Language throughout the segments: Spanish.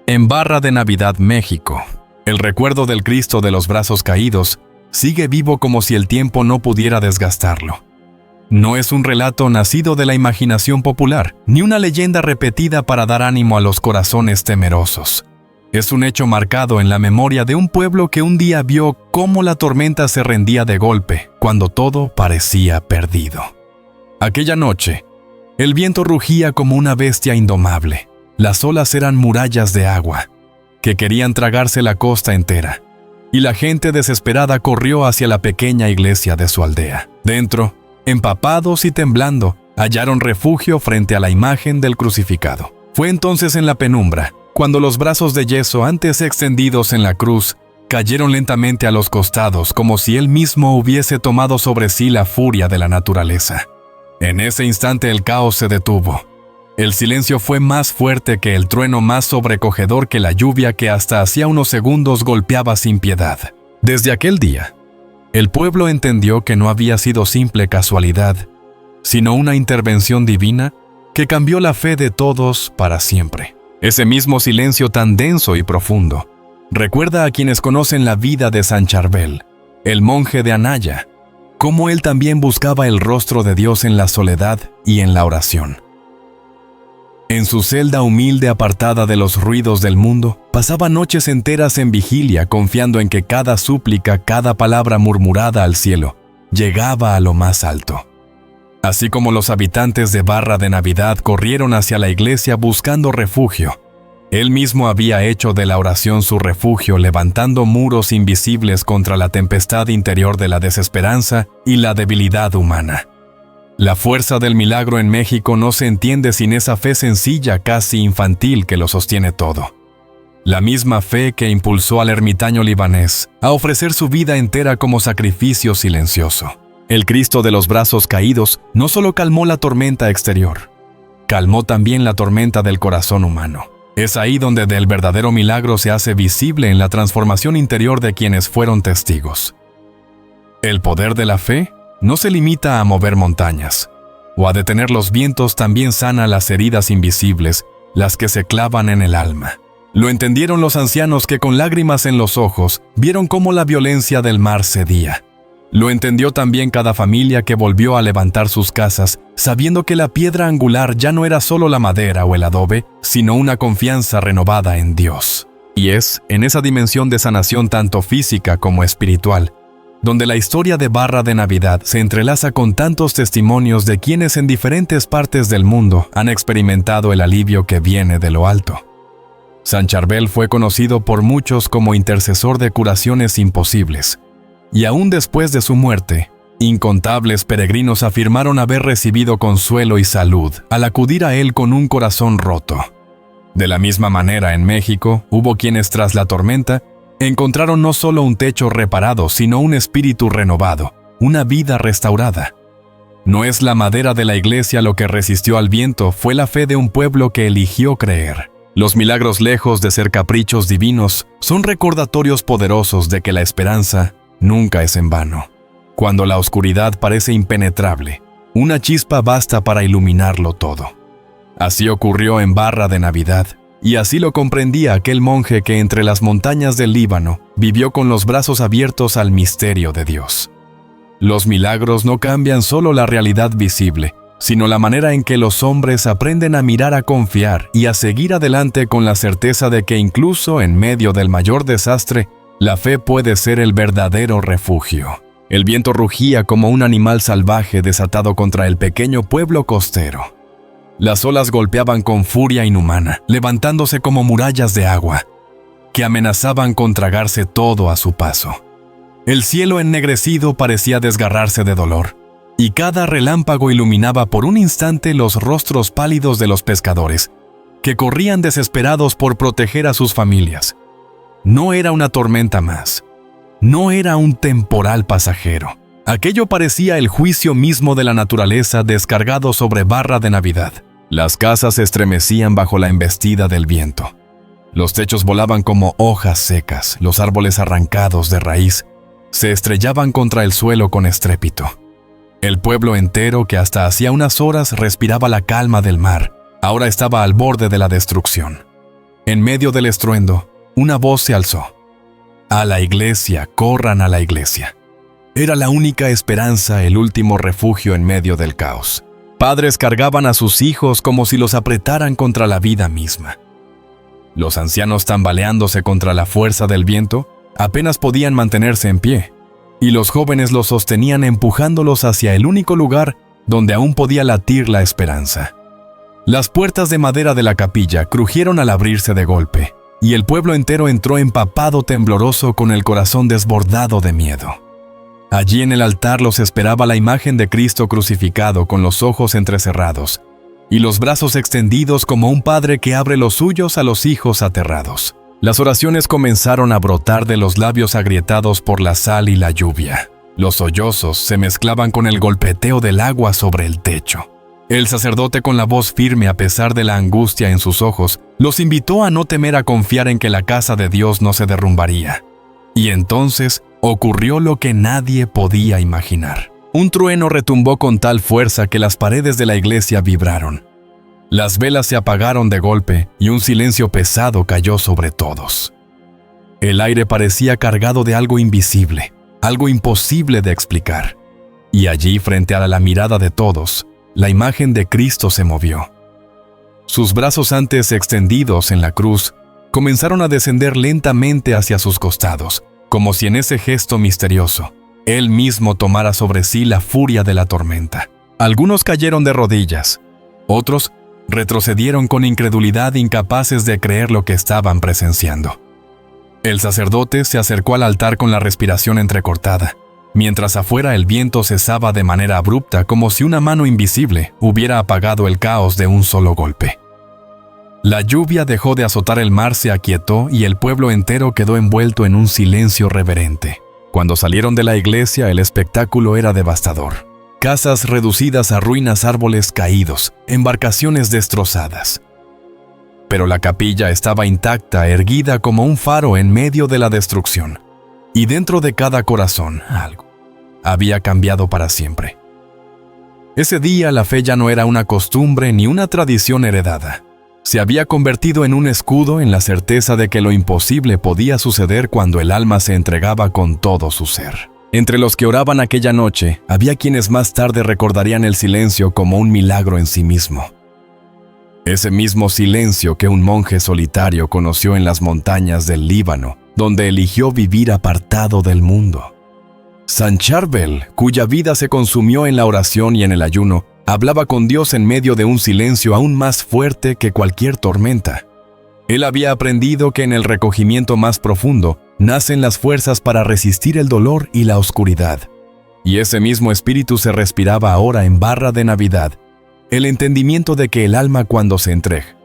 En Barra de Navidad, México, el recuerdo del Cristo de los brazos caídos sigue vivo como si el tiempo no pudiera desgastarlo. No es un relato nacido de la imaginación popular, ni una leyenda repetida para dar ánimo a los corazones temerosos. Es un hecho marcado en la memoria de un pueblo que un día vio cómo la tormenta se rendía de golpe, cuando todo parecía perdido. Aquella noche, el viento rugía como una bestia indomable. Las olas eran murallas de agua, que querían tragarse la costa entera, y la gente desesperada corrió hacia la pequeña iglesia de su aldea. Dentro, empapados y temblando, hallaron refugio frente a la imagen del crucificado. Fue entonces en la penumbra, cuando los brazos de yeso antes extendidos en la cruz cayeron lentamente a los costados como si él mismo hubiese tomado sobre sí la furia de la naturaleza. En ese instante el caos se detuvo. El silencio fue más fuerte que el trueno, más sobrecogedor que la lluvia que hasta hacía unos segundos golpeaba sin piedad. Desde aquel día, el pueblo entendió que no había sido simple casualidad, sino una intervención divina que cambió la fe de todos para siempre. Ese mismo silencio tan denso y profundo recuerda a quienes conocen la vida de San Charbel, el monje de Anaya, cómo él también buscaba el rostro de Dios en la soledad y en la oración. En su celda humilde apartada de los ruidos del mundo, pasaba noches enteras en vigilia confiando en que cada súplica, cada palabra murmurada al cielo, llegaba a lo más alto. Así como los habitantes de Barra de Navidad corrieron hacia la iglesia buscando refugio, él mismo había hecho de la oración su refugio, levantando muros invisibles contra la tempestad interior de la desesperanza y la debilidad humana. La fuerza del milagro en México no se entiende sin esa fe sencilla, casi infantil, que lo sostiene todo. La misma fe que impulsó al ermitaño libanés a ofrecer su vida entera como sacrificio silencioso. El Cristo de los brazos caídos no solo calmó la tormenta exterior, calmó también la tormenta del corazón humano. Es ahí donde el verdadero milagro se hace visible en la transformación interior de quienes fueron testigos. El poder de la fe no se limita a mover montañas, o a detener los vientos, también sana las heridas invisibles, las que se clavan en el alma. Lo entendieron los ancianos que con lágrimas en los ojos vieron cómo la violencia del mar cedía. Lo entendió también cada familia que volvió a levantar sus casas, sabiendo que la piedra angular ya no era solo la madera o el adobe, sino una confianza renovada en Dios. Y es en esa dimensión de sanación tanto física como espiritual, donde la historia de Barra de Navidad se entrelaza con tantos testimonios de quienes en diferentes partes del mundo han experimentado el alivio que viene de lo alto. San Charbel fue conocido por muchos como intercesor de curaciones imposibles, y aún después de su muerte, incontables peregrinos afirmaron haber recibido consuelo y salud al acudir a él con un corazón roto. De la misma manera, en México, hubo quienes tras la tormenta encontraron no solo un techo reparado, sino un espíritu renovado, una vida restaurada. No es la madera de la iglesia lo que resistió al viento, fue la fe de un pueblo que eligió creer. Los milagros, lejos de ser caprichos divinos, son recordatorios poderosos de que la esperanza nunca es en vano. Cuando la oscuridad parece impenetrable, una chispa basta para iluminarlo todo. Así ocurrió en Barra de Navidad, y así lo comprendía aquel monje que entre las montañas del Líbano vivió con los brazos abiertos al misterio de Dios. Los milagros no cambian solo la realidad visible, sino la manera en que los hombres aprenden a mirar, a confiar y a seguir adelante con la certeza de que incluso en medio del mayor desastre, la fe puede ser el verdadero refugio. El viento rugía como un animal salvaje desatado contra el pequeño pueblo costero. Las olas golpeaban con furia inhumana, levantándose como murallas de agua, que amenazaban con tragarse todo a su paso. El cielo ennegrecido parecía desgarrarse de dolor, y cada relámpago iluminaba por un instante los rostros pálidos de los pescadores, que corrían desesperados por proteger a sus familias. No era una tormenta más, no era un temporal pasajero. Aquello parecía el juicio mismo de la naturaleza descargado sobre Barra de Navidad. Las casas se estremecían bajo la embestida del viento. Los techos volaban como hojas secas, los árboles arrancados de raíz se estrellaban contra el suelo con estrépito. El pueblo entero, que hasta hacía unas horas respiraba la calma del mar, ahora estaba al borde de la destrucción. En medio del estruendo, una voz se alzó. A la iglesia, corran a la iglesia. Era la única esperanza, el último refugio en medio del caos. Padres cargaban a sus hijos como si los apretaran contra la vida misma. Los ancianos, tambaleándose contra la fuerza del viento, apenas podían mantenerse en pie, y los jóvenes los sostenían empujándolos hacia el único lugar donde aún podía latir la esperanza. Las puertas de madera de la capilla crujieron al abrirse de golpe, y el pueblo entero entró empapado, tembloroso, con el corazón desbordado de miedo. Allí en el altar los esperaba la imagen de Cristo crucificado con los ojos entrecerrados y los brazos extendidos como un padre que abre los suyos a los hijos aterrados. Las oraciones comenzaron a brotar de los labios agrietados por la sal y la lluvia. Los sollozos se mezclaban con el golpeteo del agua sobre el techo. El sacerdote, con la voz firme a pesar de la angustia en sus ojos, los invitó a no temer, a confiar en que la casa de Dios no se derrumbaría. Y entonces ocurrió lo que nadie podía imaginar. Un trueno retumbó con tal fuerza que las paredes de la iglesia vibraron. Las velas se apagaron de golpe y un silencio pesado cayó sobre todos. El aire parecía cargado de algo invisible, algo imposible de explicar. Y allí, frente a la mirada de todos, la imagen de Cristo se movió. Sus brazos, antes extendidos en la cruz, comenzaron a descender lentamente hacia sus costados, como si en ese gesto misterioso, Él mismo tomara sobre sí la furia de la tormenta. Algunos cayeron de rodillas, otros retrocedieron con incredulidad, incapaces de creer lo que estaban presenciando. El sacerdote se acercó al altar con la respiración entrecortada, mientras afuera el viento cesaba de manera abrupta, como si una mano invisible hubiera apagado el caos de un solo golpe. La lluvia dejó de azotar, el mar se aquietó y el pueblo entero quedó envuelto en un silencio reverente. Cuando salieron de la iglesia, el espectáculo era devastador. Casas reducidas a ruinas, árboles caídos, embarcaciones destrozadas. Pero la capilla estaba intacta, erguida como un faro en medio de la destrucción. Y dentro de cada corazón, algo había cambiado para siempre. Ese día la fe ya no era una costumbre ni una tradición heredada. Se había convertido en un escudo, en la certeza de que lo imposible podía suceder cuando el alma se entregaba con todo su ser. Entre los que oraban aquella noche, había quienes más tarde recordarían el silencio como un milagro en sí mismo. Ese mismo silencio que un monje solitario conoció en las montañas del Líbano, donde eligió vivir apartado del mundo. San Charbel, cuya vida se consumió en la oración y en el ayuno, hablaba con Dios en medio de un silencio aún más fuerte que cualquier tormenta. Él había aprendido que en el recogimiento más profundo nacen las fuerzas para resistir el dolor y la oscuridad. Y ese mismo espíritu se respiraba ahora en Barra de Navidad, el entendimiento de que el alma, cuando se entrega,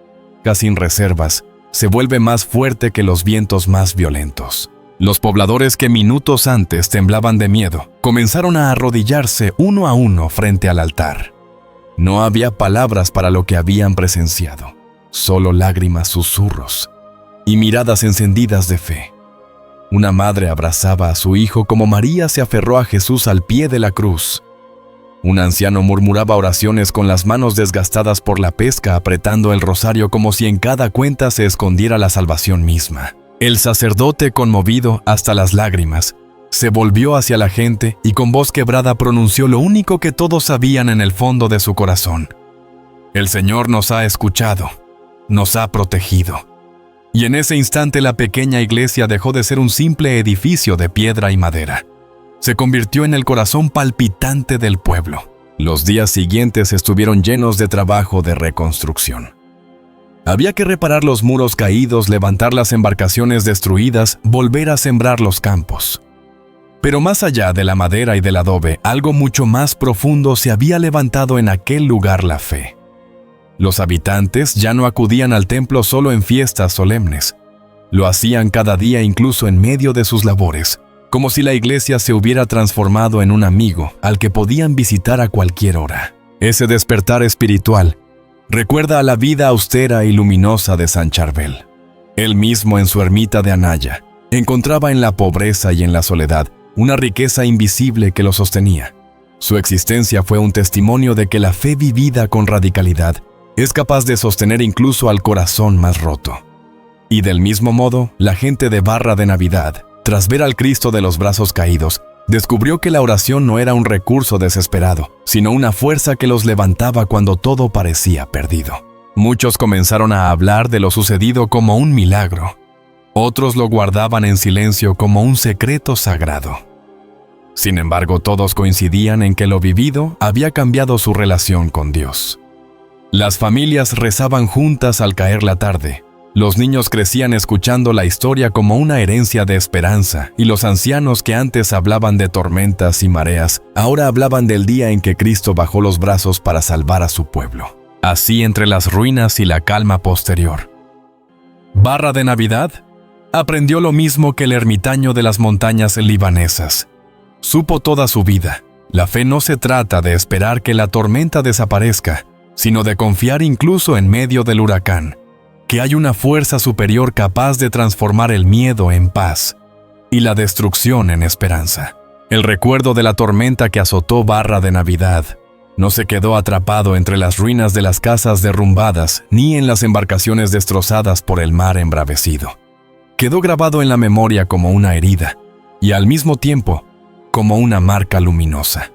casi sin reservas, se vuelve más fuerte que los vientos más violentos. Los pobladores, que minutos antes temblaban de miedo, comenzaron a arrodillarse uno a uno frente al altar. No había palabras para lo que habían presenciado, solo lágrimas, susurros y miradas encendidas de fe. Una madre abrazaba a su hijo como María se aferró a Jesús al pie de la cruz. Un anciano murmuraba oraciones con las manos desgastadas por la pesca, apretando el rosario como si en cada cuenta se escondiera la salvación misma. El sacerdote, conmovido hasta las lágrimas, se volvió hacia la gente y con voz quebrada pronunció lo único que todos sabían en el fondo de su corazón. El Señor nos ha escuchado, nos ha protegido. Y en ese instante la pequeña iglesia dejó de ser un simple edificio de piedra y madera. Se convirtió en el corazón palpitante del pueblo. Los días siguientes estuvieron llenos de trabajo de reconstrucción. Había que reparar los muros caídos, levantar las embarcaciones destruidas, volver a sembrar los campos. Pero más allá de la madera y del adobe, algo mucho más profundo se había levantado en aquel lugar: la fe. Los habitantes ya no acudían al templo solo en fiestas solemnes. Lo hacían cada día, incluso en medio de sus labores, como si la iglesia se hubiera transformado en un amigo al que podían visitar a cualquier hora. Ese despertar espiritual recuerda a la vida austera y luminosa de San Charbel. Él mismo, en su ermita de Anaya, encontraba en la pobreza y en la soledad una riqueza invisible que lo sostenía. Su existencia fue un testimonio de que la fe vivida con radicalidad es capaz de sostener incluso al corazón más roto. Y del mismo modo, la gente de Barra de Navidad, tras ver al Cristo de los brazos caídos, descubrió que la oración no era un recurso desesperado, sino una fuerza que los levantaba cuando todo parecía perdido. Muchos comenzaron a hablar de lo sucedido como un milagro. Otros lo guardaban en silencio como un secreto sagrado. Sin embargo, todos coincidían en que lo vivido había cambiado su relación con Dios. Las familias rezaban juntas al caer la tarde. Los niños crecían escuchando la historia como una herencia de esperanza, y los ancianos que antes hablaban de tormentas y mareas, ahora hablaban del día en que Cristo bajó los brazos para salvar a su pueblo. Así entre las ruinas y la calma posterior. Barra de Navidad aprendió lo mismo que el ermitaño de las montañas libanesas. Supo toda su vida, la fe no se trata de esperar que la tormenta desaparezca, sino de confiar incluso en medio del huracán, que hay una fuerza superior capaz de transformar el miedo en paz y la destrucción en esperanza. El recuerdo de la tormenta que azotó Barra de Navidad no se quedó atrapado entre las ruinas de las casas derrumbadas ni en las embarcaciones destrozadas por el mar embravecido. Quedó grabado en la memoria como una herida y al mismo tiempo como una marca luminosa.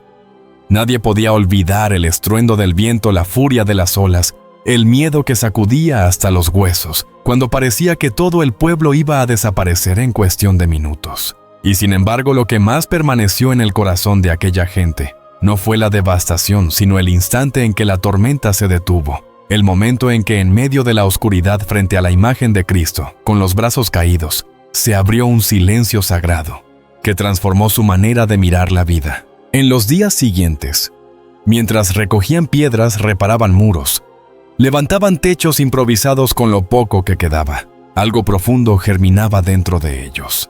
Nadie podía olvidar el estruendo del viento, la furia de las olas, el miedo que sacudía hasta los huesos, cuando parecía que todo el pueblo iba a desaparecer en cuestión de minutos. Y sin embargo, lo que más permaneció en el corazón de aquella gente no fue la devastación, sino el instante en que la tormenta se detuvo, el momento en que en medio de la oscuridad frente a la imagen de Cristo, con los brazos caídos, se abrió un silencio sagrado que transformó su manera de mirar la vida. En los días siguientes, mientras recogían piedras, reparaban muros, levantaban techos improvisados con lo poco que quedaba. Algo profundo germinaba dentro de ellos.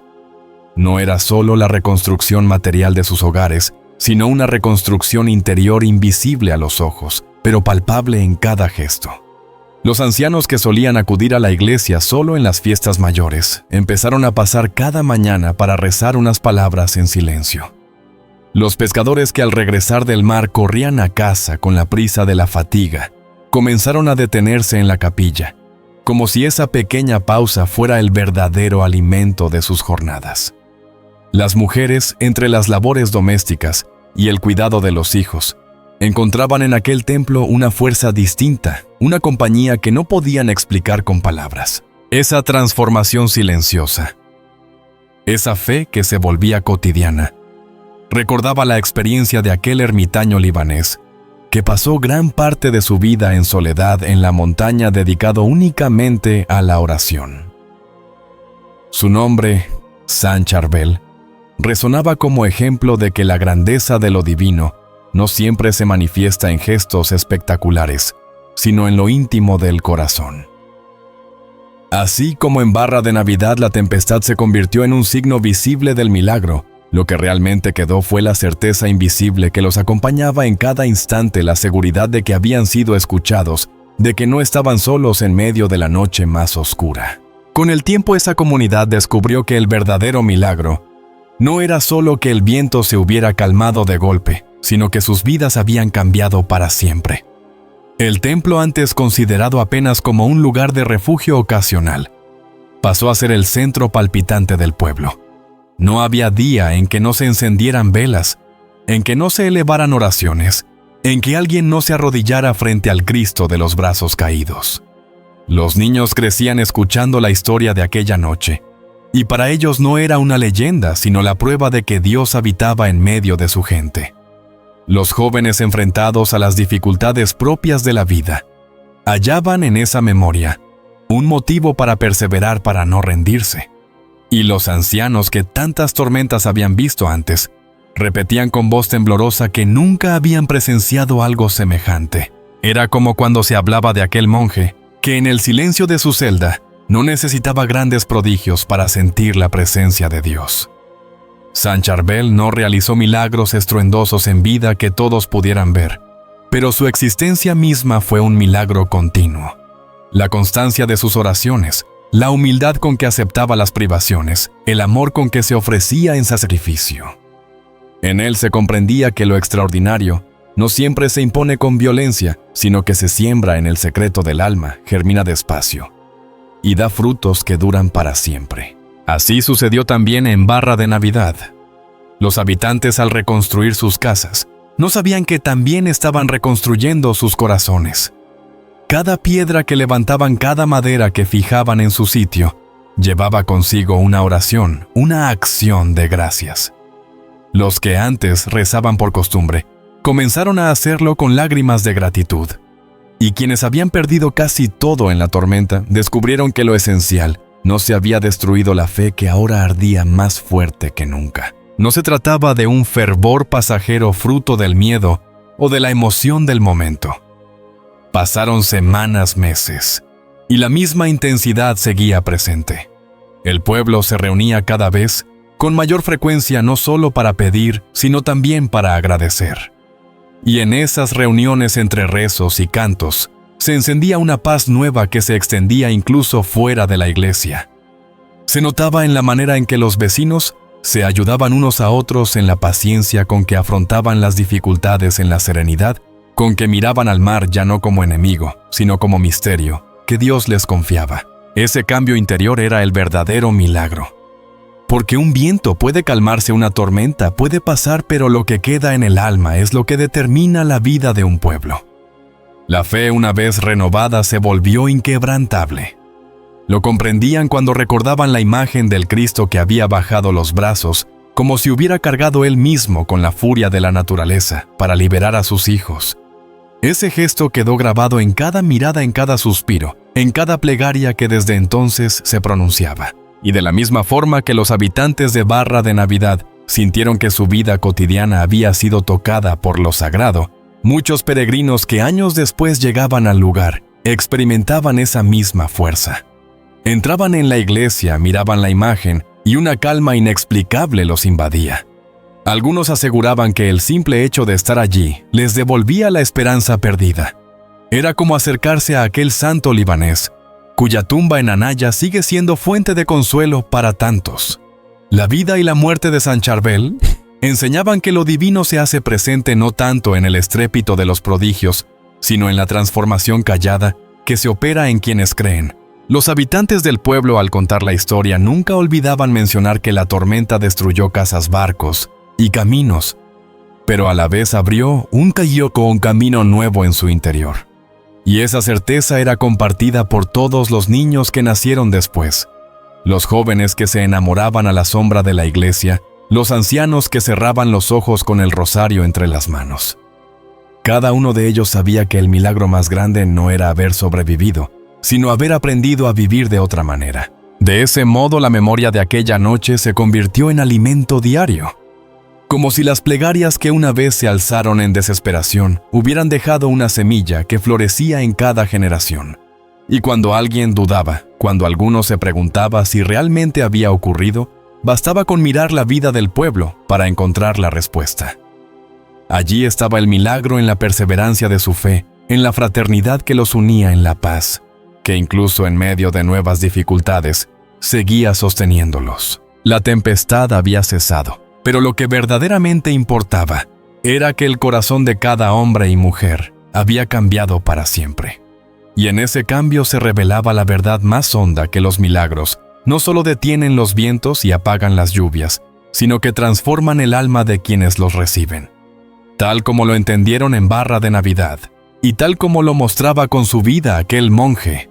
No era solo la reconstrucción material de sus hogares, sino una reconstrucción interior invisible a los ojos, pero palpable en cada gesto. Los ancianos que solían acudir a la iglesia solo en las fiestas mayores, empezaron a pasar cada mañana para rezar unas palabras en silencio. Los pescadores que al regresar del mar corrían a casa con la prisa de la fatiga, comenzaron a detenerse en la capilla, como si esa pequeña pausa fuera el verdadero alimento de sus jornadas. Las mujeres, entre las labores domésticas y el cuidado de los hijos, encontraban en aquel templo una fuerza distinta, una compañía que no podían explicar con palabras. Esa transformación silenciosa, esa fe que se volvía cotidiana, recordaba la experiencia de aquel ermitaño libanés, que pasó gran parte de su vida en soledad en la montaña dedicado únicamente a la oración. Su nombre, Saint Charbel, resonaba como ejemplo de que la grandeza de lo divino no siempre se manifiesta en gestos espectaculares, sino en lo íntimo del corazón. Así como en Barra de Navidad la tempestad se convirtió en un signo visible del milagro, lo que realmente quedó fue la certeza invisible que los acompañaba en cada instante, la seguridad de que habían sido escuchados, de que no estaban solos en medio de la noche más oscura. Con el tiempo esa comunidad descubrió que el verdadero milagro no era solo que el viento se hubiera calmado de golpe, sino que sus vidas habían cambiado para siempre. El templo, antes considerado apenas como un lugar de refugio ocasional, pasó a ser el centro palpitante del pueblo. No había día en que no se encendieran velas, en que no se elevaran oraciones, en que alguien no se arrodillara frente al Cristo de los brazos caídos. Los niños crecían escuchando la historia de aquella noche, y para ellos no era una leyenda, sino la prueba de que Dios habitaba en medio de su gente. Los jóvenes, enfrentados a las dificultades propias de la vida, hallaban en esa memoria un motivo para perseverar, para no rendirse. Y los ancianos, que tantas tormentas habían visto antes, repetían con voz temblorosa que nunca habían presenciado algo semejante. Era como cuando se hablaba de aquel monje que en el silencio de su celda no necesitaba grandes prodigios para sentir la presencia de Dios. Saint Charbel no realizó milagros estruendosos en vida que todos pudieran ver, pero su existencia misma fue un milagro continuo. La constancia de sus oraciones, la humildad con que aceptaba las privaciones, el amor con que se ofrecía en sacrificio. En él se comprendía que lo extraordinario no siempre se impone con violencia, sino que se siembra en el secreto del alma, germina despacio, y da frutos que duran para siempre. Así sucedió también en Barra de Navidad. Los habitantes, al reconstruir sus casas, no sabían que también estaban reconstruyendo sus corazones. Cada piedra que levantaban, cada madera que fijaban en su sitio, llevaba consigo una oración, una acción de gracias. Los que antes rezaban por costumbre, comenzaron a hacerlo con lágrimas de gratitud. Y quienes habían perdido casi todo en la tormenta, descubrieron que lo esencial no se había destruido, la fe que ahora ardía más fuerte que nunca. No se trataba de un fervor pasajero fruto del miedo o de la emoción del momento. Pasaron semanas, meses, y la misma intensidad seguía presente. El pueblo se reunía cada vez con mayor frecuencia, no solo para pedir, sino también para agradecer. Y en esas reuniones, entre rezos y cantos, se encendía una paz nueva que se extendía incluso fuera de la iglesia. Se notaba en la manera en que los vecinos se ayudaban unos a otros, en la paciencia con que afrontaban las dificultades, en la serenidad con que miraban al mar ya no como enemigo, sino como misterio que Dios les confiaba. Ese cambio interior era el verdadero milagro. Porque un viento puede calmarse, una tormenta puede pasar, pero lo que queda en el alma es lo que determina la vida de un pueblo. La fe, una vez renovada, se volvió inquebrantable. Lo comprendían cuando recordaban la imagen del Cristo que había bajado los brazos, como si hubiera cargado él mismo con la furia de la naturaleza para liberar a sus hijos. Ese gesto quedó grabado en cada mirada, en cada suspiro, en cada plegaria que desde entonces se pronunciaba. Y de la misma forma que los habitantes de Barra de Navidad sintieron que su vida cotidiana había sido tocada por lo sagrado, muchos peregrinos que años después llegaban al lugar experimentaban esa misma fuerza. Entraban en la iglesia, miraban la imagen y una calma inexplicable los invadía. Algunos aseguraban que el simple hecho de estar allí les devolvía la esperanza perdida. Era como acercarse a aquel santo libanés, cuya tumba en Anaya sigue siendo fuente de consuelo para tantos. La vida y la muerte de San Charbel enseñaban que lo divino se hace presente no tanto en el estrépito de los prodigios, sino en la transformación callada que se opera en quienes creen. Los habitantes del pueblo, al contar la historia, nunca olvidaban mencionar que la tormenta destruyó casas, barcos y caminos, pero a la vez abrió un camino nuevo en su interior. Y esa certeza era compartida por todos los niños que nacieron después, los jóvenes que se enamoraban a la sombra de la iglesia, los ancianos que cerraban los ojos con el rosario entre las manos. Cada uno de ellos sabía que el milagro más grande no era haber sobrevivido, sino haber aprendido a vivir de otra manera. De ese modo, la memoria de aquella noche se convirtió en alimento diario. Como si las plegarias que una vez se alzaron en desesperación hubieran dejado una semilla que florecía en cada generación. Y cuando alguien dudaba, cuando alguno se preguntaba si realmente había ocurrido, bastaba con mirar la vida del pueblo para encontrar la respuesta. Allí estaba el milagro, en la perseverancia de su fe, en la fraternidad que los unía, en la paz, que incluso en medio de nuevas dificultades, seguía sosteniéndolos. La tempestad había cesado, pero lo que verdaderamente importaba era que el corazón de cada hombre y mujer había cambiado para siempre. Y en ese cambio se revelaba la verdad más honda, que los milagros no solo detienen los vientos y apagan las lluvias, sino que transforman el alma de quienes los reciben. Tal como lo entendieron en Barra de Navidad, y tal como lo mostraba con su vida aquel monje,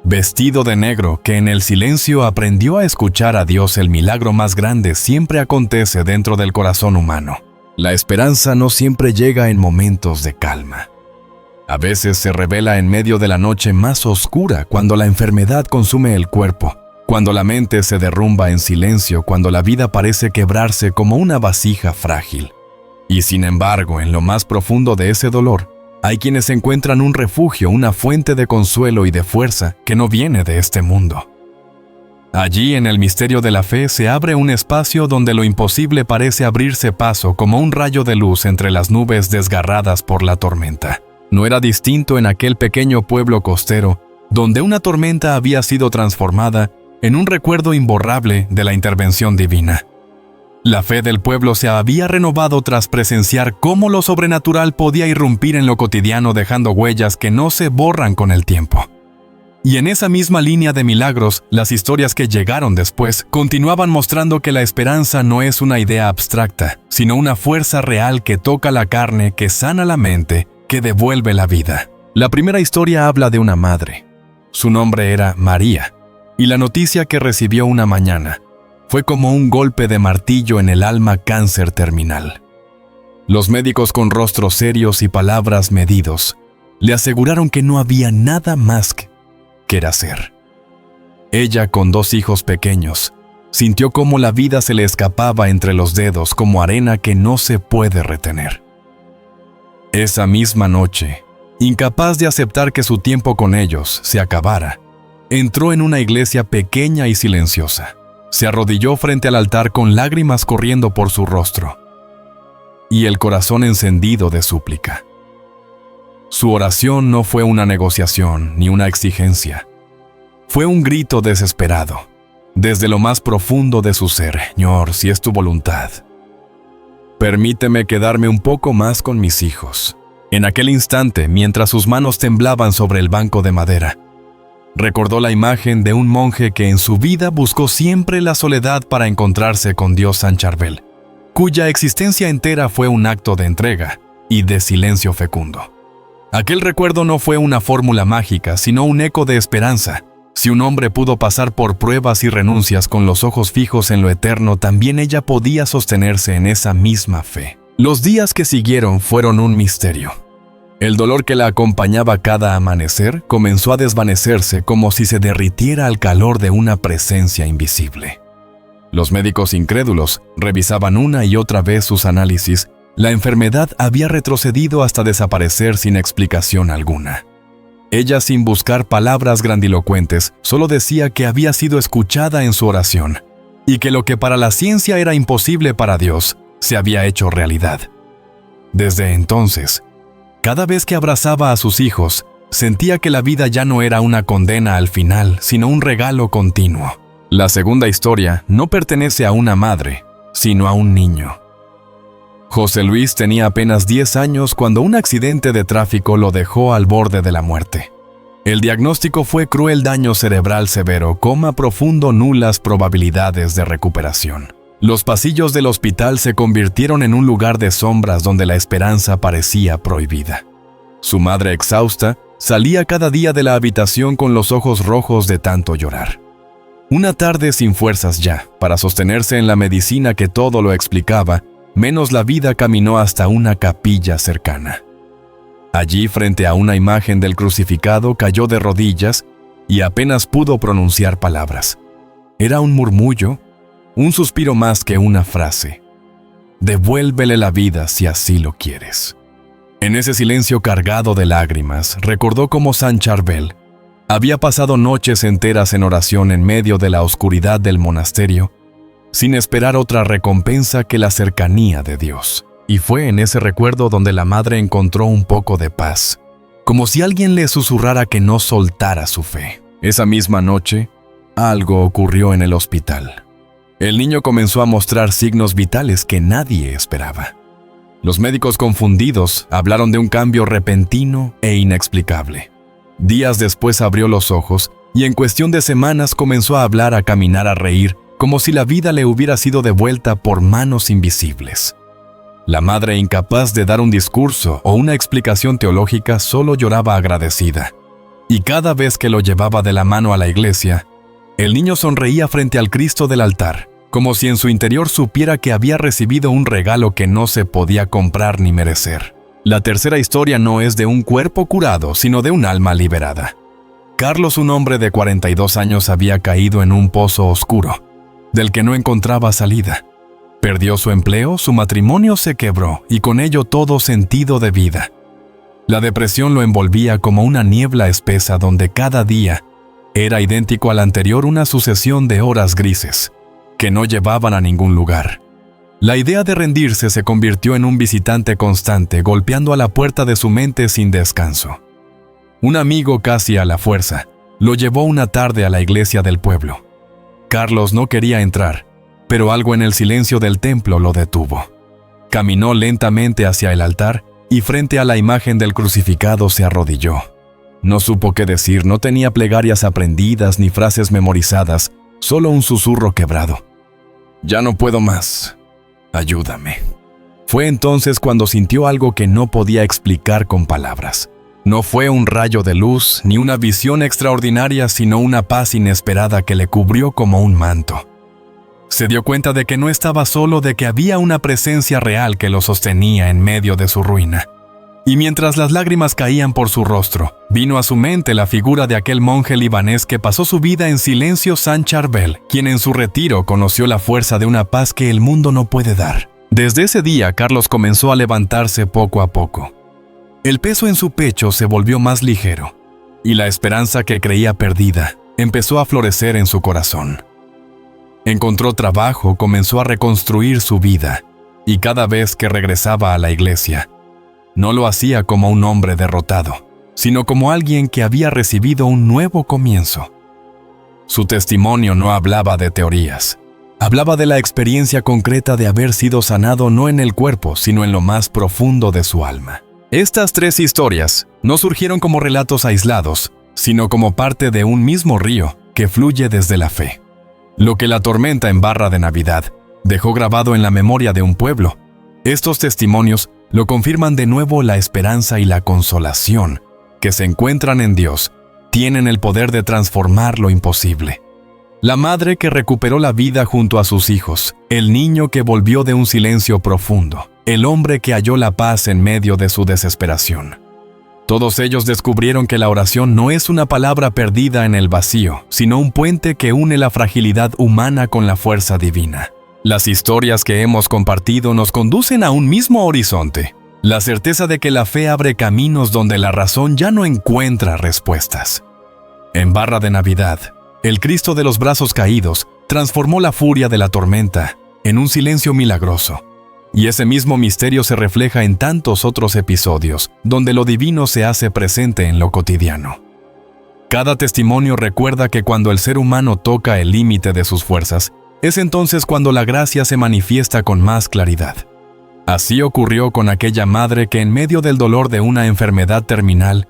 vestido de negro, que en el silencio aprendió a escuchar a Dios, el milagro más grande siempre acontece dentro del corazón humano. La esperanza no siempre llega en momentos de calma. A veces se revela en medio de la noche más oscura, cuando la enfermedad consume el cuerpo, cuando la mente se derrumba en silencio, cuando la vida parece quebrarse como una vasija frágil. Y sin embargo, en lo más profundo de ese dolor, hay quienes encuentran un refugio, una fuente de consuelo y de fuerza que no viene de este mundo. Allí, en el misterio de la fe, se abre un espacio donde lo imposible parece abrirse paso como un rayo de luz entre las nubes desgarradas por la tormenta. No era distinto en aquel pequeño pueblo costero, donde una tormenta había sido transformada en un recuerdo imborrable de la intervención divina. La fe del pueblo se había renovado tras presenciar cómo lo sobrenatural podía irrumpir en lo cotidiano, dejando huellas que no se borran con el tiempo. Y en esa misma línea de milagros, las historias que llegaron después continuaban mostrando que la esperanza no es una idea abstracta, sino una fuerza real que toca la carne, que sana la mente, que devuelve la vida. La primera historia habla de una madre. Su nombre era María, y la noticia que recibió una mañana fue como un golpe de martillo en el alma: cáncer terminal. Los médicos, con rostros serios y palabras medidos, le aseguraron que no había nada más que hacer. Ella, con 2 hijos pequeños, sintió cómo la vida se le escapaba entre los dedos como arena que no se puede retener. Esa misma noche, incapaz de aceptar que su tiempo con ellos se acabara, entró en una iglesia pequeña y silenciosa. Se arrodilló frente al altar con lágrimas corriendo por su rostro y el corazón encendido de súplica. Su oración no fue una negociación ni una exigencia. Fue un grito desesperado, desde lo más profundo de su ser: Señor, si es tu voluntad, permíteme quedarme un poco más con mis hijos. En aquel instante, mientras sus manos temblaban sobre el banco de madera, recordó la imagen de un monje que en su vida buscó siempre la soledad para encontrarse con Dios San Charbel, cuya existencia entera fue un acto de entrega y de silencio fecundo. Aquel recuerdo no fue una fórmula mágica, sino un eco de esperanza. Si un hombre pudo pasar por pruebas y renuncias con los ojos fijos en lo eterno, también ella podía sostenerse en esa misma fe. Los días que siguieron fueron un misterio. El dolor que la acompañaba cada amanecer comenzó a desvanecerse como si se derritiera al calor de una presencia invisible. Los médicos incrédulos revisaban una y otra vez sus análisis. La enfermedad había retrocedido hasta desaparecer sin explicación alguna. Ella, sin buscar palabras grandilocuentes, solo decía que había sido escuchada en su oración y que lo que para la ciencia era imposible para Dios se había hecho realidad. Desde entonces, cada vez que abrazaba a sus hijos, sentía que la vida ya no era una condena al final, sino un regalo continuo. La segunda historia no pertenece a una madre, sino a un niño. José Luis tenía apenas 10 años cuando un accidente de tráfico lo dejó al borde de la muerte. El diagnóstico fue cruel daño cerebral severo, coma profundo, nulas probabilidades de recuperación. Los pasillos del hospital se convirtieron en un lugar de sombras donde la esperanza parecía prohibida. Su madre, exhausta, salía cada día de la habitación con los ojos rojos de tanto llorar. Una tarde, sin fuerzas ya, para sostenerse en la medicina que todo lo explicaba, menos la vida, caminó hasta una capilla cercana. Allí, frente a una imagen del crucificado, cayó de rodillas y apenas pudo pronunciar palabras. Era un murmullo, un suspiro más que una frase. Devuélvele la vida si así lo quieres. En ese silencio cargado de lágrimas, recordó cómo San Charbel había pasado noches enteras en oración en medio de la oscuridad del monasterio, sin esperar otra recompensa que la cercanía de Dios. Y fue en ese recuerdo donde la madre encontró un poco de paz, como si alguien le susurrara que no soltara su fe. Esa misma noche, algo ocurrió en el hospital. El niño comenzó a mostrar signos vitales que nadie esperaba. Los médicos, confundidos, hablaron de un cambio repentino e inexplicable. Días después abrió los ojos y en cuestión de semanas comenzó a hablar, a caminar, a reír, como si la vida le hubiera sido devuelta por manos invisibles. La madre, incapaz de dar un discurso o una explicación teológica, solo lloraba agradecida. Y cada vez que lo llevaba de la mano a la iglesia, el niño sonreía frente al Cristo del altar, como si en su interior supiera que había recibido un regalo que no se podía comprar ni merecer. La tercera historia no es de un cuerpo curado, sino de un alma liberada. Carlos, un hombre de 42 años, había caído en un pozo oscuro, del que no encontraba salida. Perdió su empleo, su matrimonio se quebró y con ello todo sentido de vida. La depresión lo envolvía como una niebla espesa donde cada día era idéntico al anterior, una sucesión de horas grises que no llevaban a ningún lugar. La idea de rendirse se convirtió en un visitante constante, golpeando a la puerta de su mente sin descanso. Un amigo, casi a la fuerza, lo llevó una tarde a la iglesia del pueblo. Carlos no quería entrar, pero algo en el silencio del templo lo detuvo. Caminó lentamente hacia el altar y frente a la imagen del crucificado se arrodilló. No supo qué decir, no tenía plegarias aprendidas ni frases memorizadas, solo un susurro quebrado. «Ya no puedo más. Ayúdame». Fue entonces cuando sintió algo que no podía explicar con palabras. No fue un rayo de luz ni una visión extraordinaria, sino una paz inesperada que le cubrió como un manto. Se dio cuenta de que no estaba solo, de que había una presencia real que lo sostenía en medio de su ruina. Y mientras las lágrimas caían por su rostro, vino a su mente la figura de aquel monje libanés que pasó su vida en silencio, Saint Charbel, quien en su retiro conoció la fuerza de una paz que el mundo no puede dar. Desde ese día, Carlos comenzó a levantarse poco a poco. El peso en su pecho se volvió más ligero, y la esperanza que creía perdida empezó a florecer en su corazón. Encontró trabajo, comenzó a reconstruir su vida, y cada vez que regresaba a la iglesia, no lo hacía como un hombre derrotado, sino como alguien que había recibido un nuevo comienzo. Su testimonio no hablaba de teorías, hablaba de la experiencia concreta de haber sido sanado no en el cuerpo, sino en lo más profundo de su alma. Estas 3 historias no surgieron como relatos aislados, sino como parte de un mismo río que fluye desde la fe. Lo que la tormenta en Barra de Navidad dejó grabado en la memoria de un pueblo, estos testimonios lo confirman de nuevo. La esperanza y la consolación que se encuentran en Dios tienen el poder de transformar lo imposible. La madre que recuperó la vida junto a sus hijos, el niño que volvió de un silencio profundo, el hombre que halló la paz en medio de su desesperación. Todos ellos descubrieron que la oración no es una palabra perdida en el vacío, sino un puente que une la fragilidad humana con la fuerza divina. Las historias que hemos compartido nos conducen a un mismo horizonte, la certeza de que la fe abre caminos donde la razón ya no encuentra respuestas. En Barra de Navidad, el Cristo de los brazos caídos transformó la furia de la tormenta en un silencio milagroso. Y ese mismo misterio se refleja en tantos otros episodios, donde lo divino se hace presente en lo cotidiano. Cada testimonio recuerda que cuando el ser humano toca el límite de sus fuerzas, es entonces cuando la gracia se manifiesta con más claridad. Así ocurrió con aquella madre que en medio del dolor de una enfermedad terminal,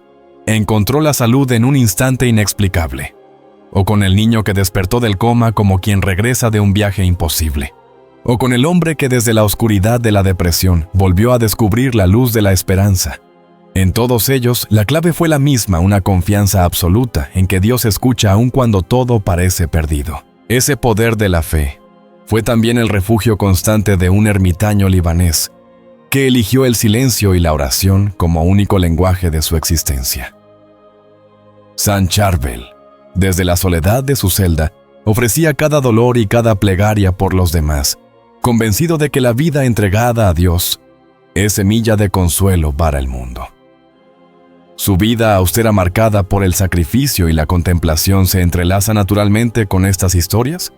encontró la salud en un instante inexplicable. O con el niño que despertó del coma como quien regresa de un viaje imposible. O con el hombre que desde la oscuridad de la depresión volvió a descubrir la luz de la esperanza. En todos ellos, la clave fue la misma, una confianza absoluta en que Dios escucha aun cuando todo parece perdido. Ese poder de la fe fue también el refugio constante de un ermitaño libanés que eligió el silencio y la oración como único lenguaje de su existencia. Saint Charbel, desde la soledad de su celda, ofrecía cada dolor y cada plegaria por los demás, convencido de que la vida entregada a Dios es semilla de consuelo para el mundo. Su vida austera, marcada por el sacrificio y la contemplación, se entrelaza naturalmente con estas historias,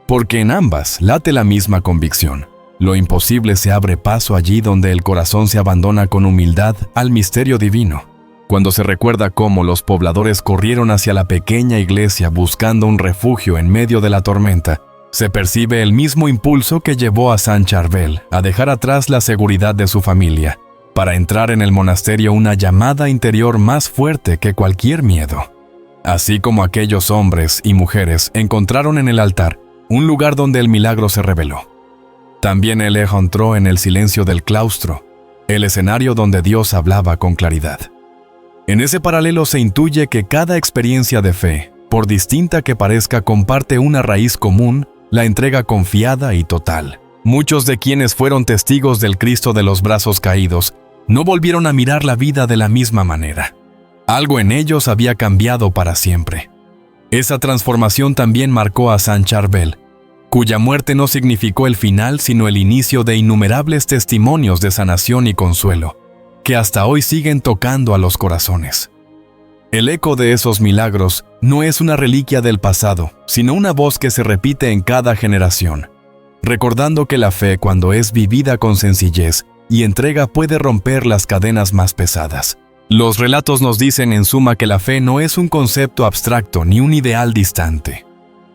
porque en ambas late la misma convicción. Lo imposible se abre paso allí donde el corazón se abandona con humildad al misterio divino. Cuando se recuerda cómo los pobladores corrieron hacia la pequeña iglesia buscando un refugio en medio de la tormenta, se percibe el mismo impulso que llevó a Saint Charbel a dejar atrás la seguridad de su familia, para entrar en el monasterio, una llamada interior más fuerte que cualquier miedo. Así como aquellos hombres y mujeres encontraron en el altar un lugar donde el milagro se reveló. También él encontró en el silencio del claustro el escenario donde Dios hablaba con claridad. En ese paralelo se intuye que cada experiencia de fe, por distinta que parezca, comparte una raíz común: la entrega confiada y total. Muchos de quienes fueron testigos del Cristo de los brazos caídos no volvieron a mirar la vida de la misma manera. Algo en ellos había cambiado para siempre. Esa transformación también marcó a Saint Charbel, cuya muerte no significó el final, sino el inicio de innumerables testimonios de sanación y consuelo, que hasta hoy siguen tocando a los corazones. El eco de esos milagros no es una reliquia del pasado, sino una voz que se repite en cada generación, recordando que la fe, cuando es vivida con sencillez y entrega, puede romper las cadenas más pesadas. Los relatos nos dicen en suma que la fe no es un concepto abstracto ni un ideal distante.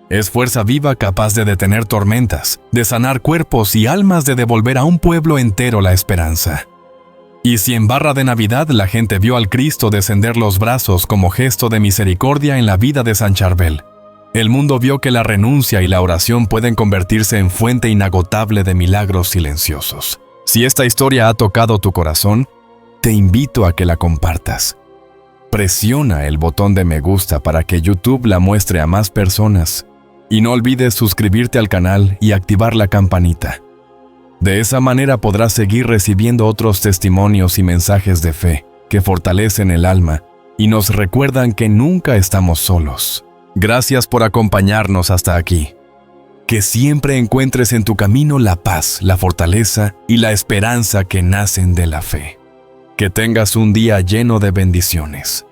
Es fuerza viva capaz de detener tormentas, de sanar cuerpos y almas, de devolver a un pueblo entero la esperanza. Y si en barra de Navidad la gente vio al Cristo descender los brazos como gesto de misericordia en la vida de San Charbel, el mundo vio que la renuncia y la oración pueden convertirse en fuente inagotable de milagros silenciosos. Si esta historia ha tocado tu corazón, te invito a que la compartas. Presiona el botón de me gusta para que YouTube la muestre a más personas. Y no olvides suscribirte al canal y activar la campanita. De esa manera podrás seguir recibiendo otros testimonios y mensajes de fe que fortalecen el alma y nos recuerdan que nunca estamos solos. Gracias por acompañarnos hasta aquí. Que siempre encuentres en tu camino la paz, la fortaleza y la esperanza que nacen de la fe. Que tengas un día lleno de bendiciones.